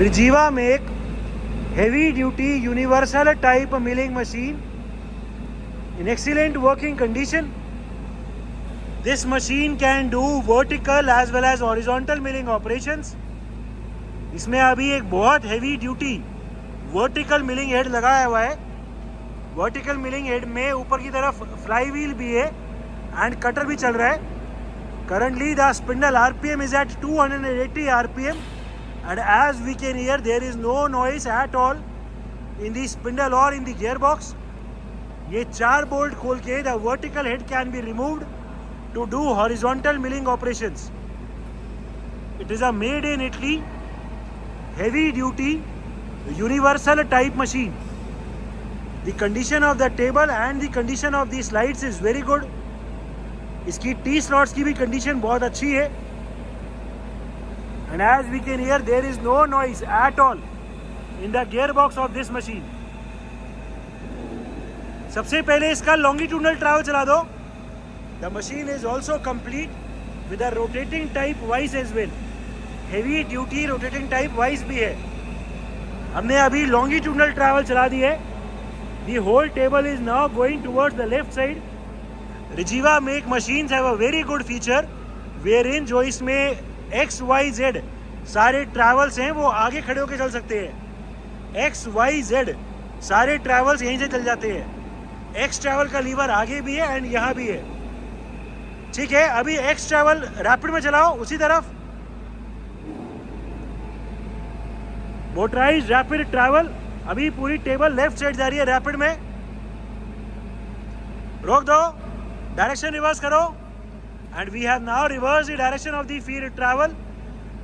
Rijiva make heavy duty universal type milling machine in excellent working condition. This machine can do vertical as well as horizontal milling operations. इसमें अभी एक बहुत heavy duty vertical milling head लगाया हुआ है. Vertical milling head में ऊपर की तरफ फ्लाई व्हील भी है एंड कटर भी चल रहा है. Currently the spindle RPM is at 280 RPM and as we can hear there is no noise at all in the spindle or in the gearbox. ये 4 बोल्ट खोल के the vertical head can be removed to do horizontal milling operations. It is a made in Italy heavy duty universal type machine. The condition of the table and the condition of the slides is very good. इसकी T slots की भी condition बहुत अच्छी है and as we can hear there is no noise at all in the gear box of this machine. सबसे पहले इसका longitudinal travel चला दो. The machine is also complete with a rotating type vice as well. Heavy duty rotating type vice भी है. हमने अभी longitudinal travel चला दी है. The whole table is now going towards the left side. Rijiva make machines have a very good feature wherein जो इसमें XYZ सारे ट्रैवल्स हैं वो आगे खड़े होकर चल सकते हैं. XYZ सारे ट्रैवल्स यहीं से चल जाते हैं. X ट्रैवल का लीवर आगे भी है एंड यहाँ भी है. ठीक है, अभी X ट्रैवल रैपिड में चलाओ उसी तरफ. Motorise rapid travel. अभी पूरी टेबल लेफ्ट साइड जा रही है रैपिड में. रोक दो, डायरेक्शन रिवर्स करो and we have now reverse the direction of the field travel.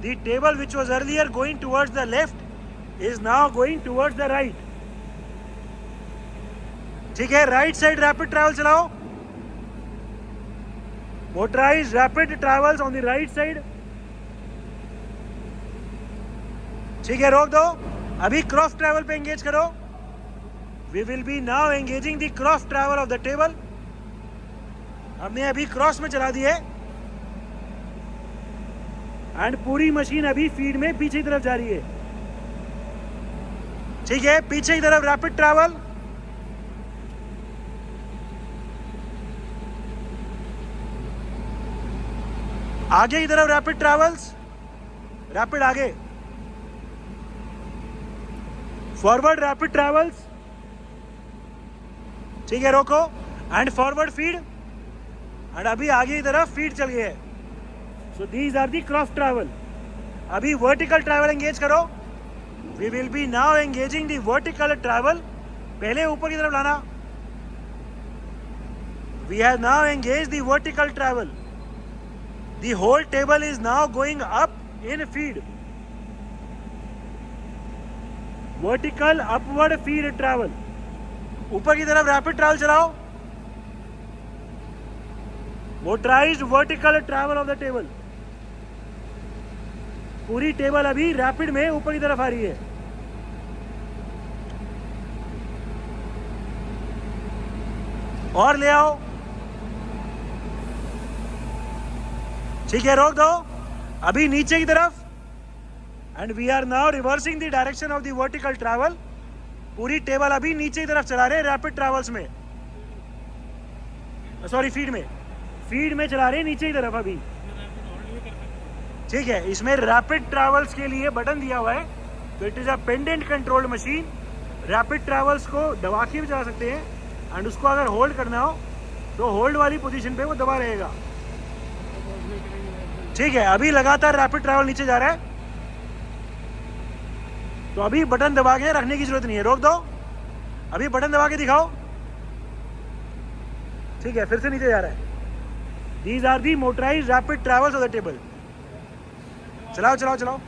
The table which was earlier going towards the left is now going towards the right. ठीक है, right side rapid travel चलाओ. Motorise rapid travels on the right side. ठीक है, रोक दो. अभी cross travel पे engage करो. We will be now engaging the cross travel of the table. हमने अभी क्रॉस में चला दी है एंड पूरी मशीन अभी फीड में पीछे की तरफ जा रही है. ठीक है, पीछे की तरफ रैपिड ट्रैवल. आगे की तरफ रैपिड ट्रैवल्स. रैपिड आगे. Forward rapid travels. ठीक है, रोको एंड फॉरवर्ड फीड एंड अभी आगे की तरफ फीड चल गए. So these are the cross travel. अभी वर्टिकल ट्रैवल एंगेज करो. We will be now engaging the vertical travel. पहले ऊपर की तरफ लाना. We have now engage the vertical travel. The whole table is now going up in feed. Vertical upward feed travel. ऊपर की तरफ rapid travel चलाओ. Motorised vertical travel of the table. पूरी टेबल अभी रैपिड में ऊपर की तरफ आ रही है. और ले आओ. ठीक है, रोक दो. अभी नीचे की तरफ and we are now reversing the direction of the vertical travel. पूरी टेबल अभी नीचे की तरफ चला रहे हैं रैपिड ट्रैवल्स में. सॉरी, फीड में चला रहे हैं नीचे की तरफ अभी. ठीक है, इसमें रैपिड ट्रैवल्स के लिए बटन दिया हुआ है. तो it is a pendant controlled machine. Rapid travels को दबा के भी चला सकते हैं एंड उसको अगर होल्ड करना हो तो होल्ड वाली पोजीशन पे वो दबा रहेगा. ठीक है, अभी लगातार रैपिड ट्रैवल नीचे जा रहा है तो अभी बटन दबा के रखने की जरूरत नहीं है. रोक दो. अभी बटन दबा के दिखाओ. ठीक है, फिर से नीचे जा रहा है. These are the motorized rapid travels of the table. चलाओ चलाओ चलाओ.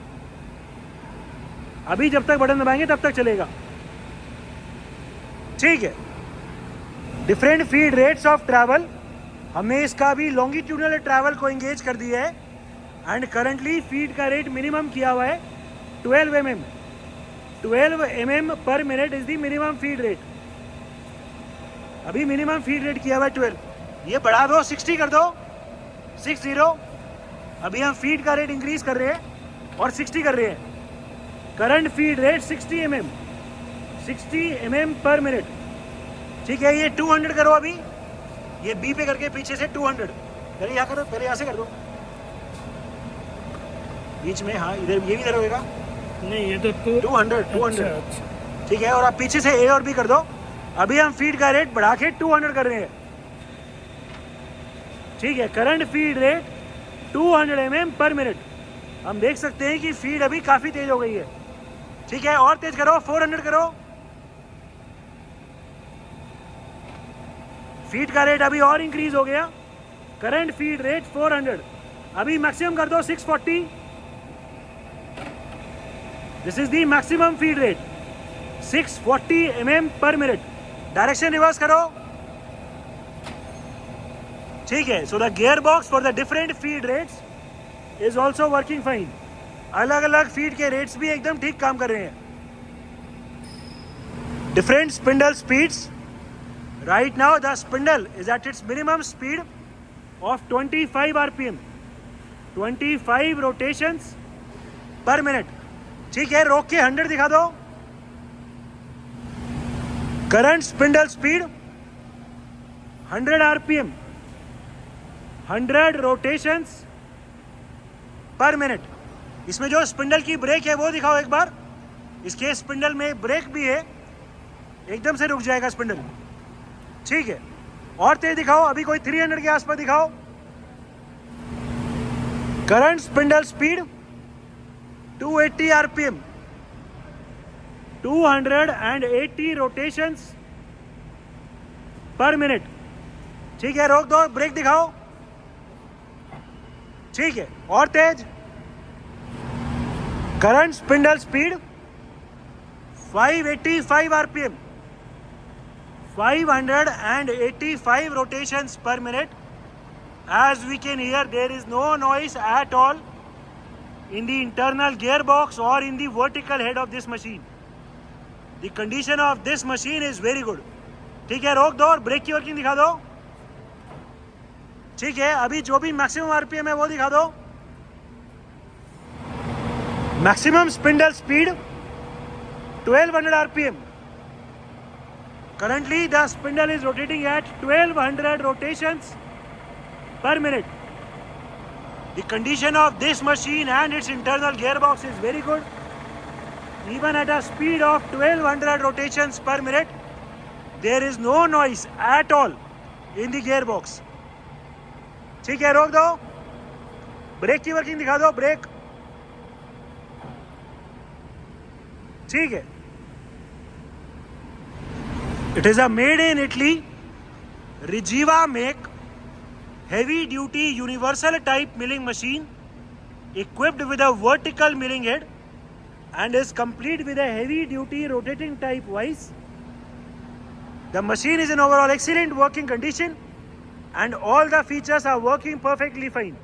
अभी जब तक बटन दबाएंगे तब तक चलेगा. ठीक है, different feed rates of travel. हमने इसका भी लॉन्गिट्यूडनल ट्रैवल को एंगेज कर दिया है एंड करंटली फीड का रेट मिनिमम किया हुआ है 12 mm. 12 mm पर minute is the minimum feed rate. अभी मिनिमम फीड रेट किया हुआ है 12. ये बढ़ा दो, 60 कर दो. 60. अभी हम फीड का रेट इंक्रीज कर रहे हैं और 60 कर रहे हैं. करंट फीड रेट 60 mm पर मिनट। ठीक है, ये 200 करो अभी, ये बी पे करके पीछे से 200, पहले यहाँ करो, पहले यहाँ से कर दो बीच में, हाँ इधर, ये भी इधर होएगा नहीं, ये तो 200। अच्छा। ठीक है, और आप पीछे से ए और बी कर दो। अभी हम फीड का रेट बढ़ा के 200 कर रहे हैं। ठीक है, करंट फीड रेट 200 mm पर मिनट। हम देख सकते हैं कि फीड अभी काफी तेज हो गई है। ठीक है, और तेज करो, 400 करो। फीड का रेट अभी और इंक्रीज हो गया, करंट फीड रेट 400। अभी मैक्सिमम कर दो 640। This is the maximum feed rate 640 mm पर मिनट। डायरेक्शन रिवर्स करो। ठीक है, so the gear box for the different feed rates is also working fine. अलग अलग फीड के रेट्स भी एकदम ठीक काम कर रहे हैं। Different spindle speeds. Right now the spindle is at its minimum speed of 25 RPM, 25 rotations per minute. ठीक है, रोक के 100 दिखा दो। Current spindle speed 100 RPM, 100 rotations per minute. इसमें जो स्पिंडल की ब्रेक है वो दिखाओ एक बार। इसके स्पिंडल में ब्रेक भी है, एकदम से रुक जाएगा स्पिंडल। ठीक है, और तेज दिखाओ, अभी कोई 300 के आसपास दिखाओ। Current spindle speed 280 RPM, 280 rotations per minute. ठीक है, रोक दो, ब्रेक दिखाओ। ठीक है, और तेज। Current spindle speed 585 RPM, 585 rotations per minute. As we can hear, there is no noise at all in the internal gearbox or in the vertical head of this machine. The condition of this machine is very good. ठीक है, रोक दो और break की working दिखा दो। ठीक है, अभी जो भी मैक्सिमम आरपीएम है वो दिखा दो। Maximum spindle speed 1200 RPM. Currently the spindle is rotating at 1200 rotations per minute. The condition of this machine and its internal gearbox is very good. Even at a speed of 1200 rotations per minute, there is no noise at all in the gearbox. ठीक है, रोक दो, break की working दिखा दो, break. ठीक है, it is a made in Italy Regiva make heavy duty universal type milling machine equipped with a vertical milling head and is complete with a heavy duty rotating type vise. The machine is in overall excellent working condition and all the features are working perfectly fine.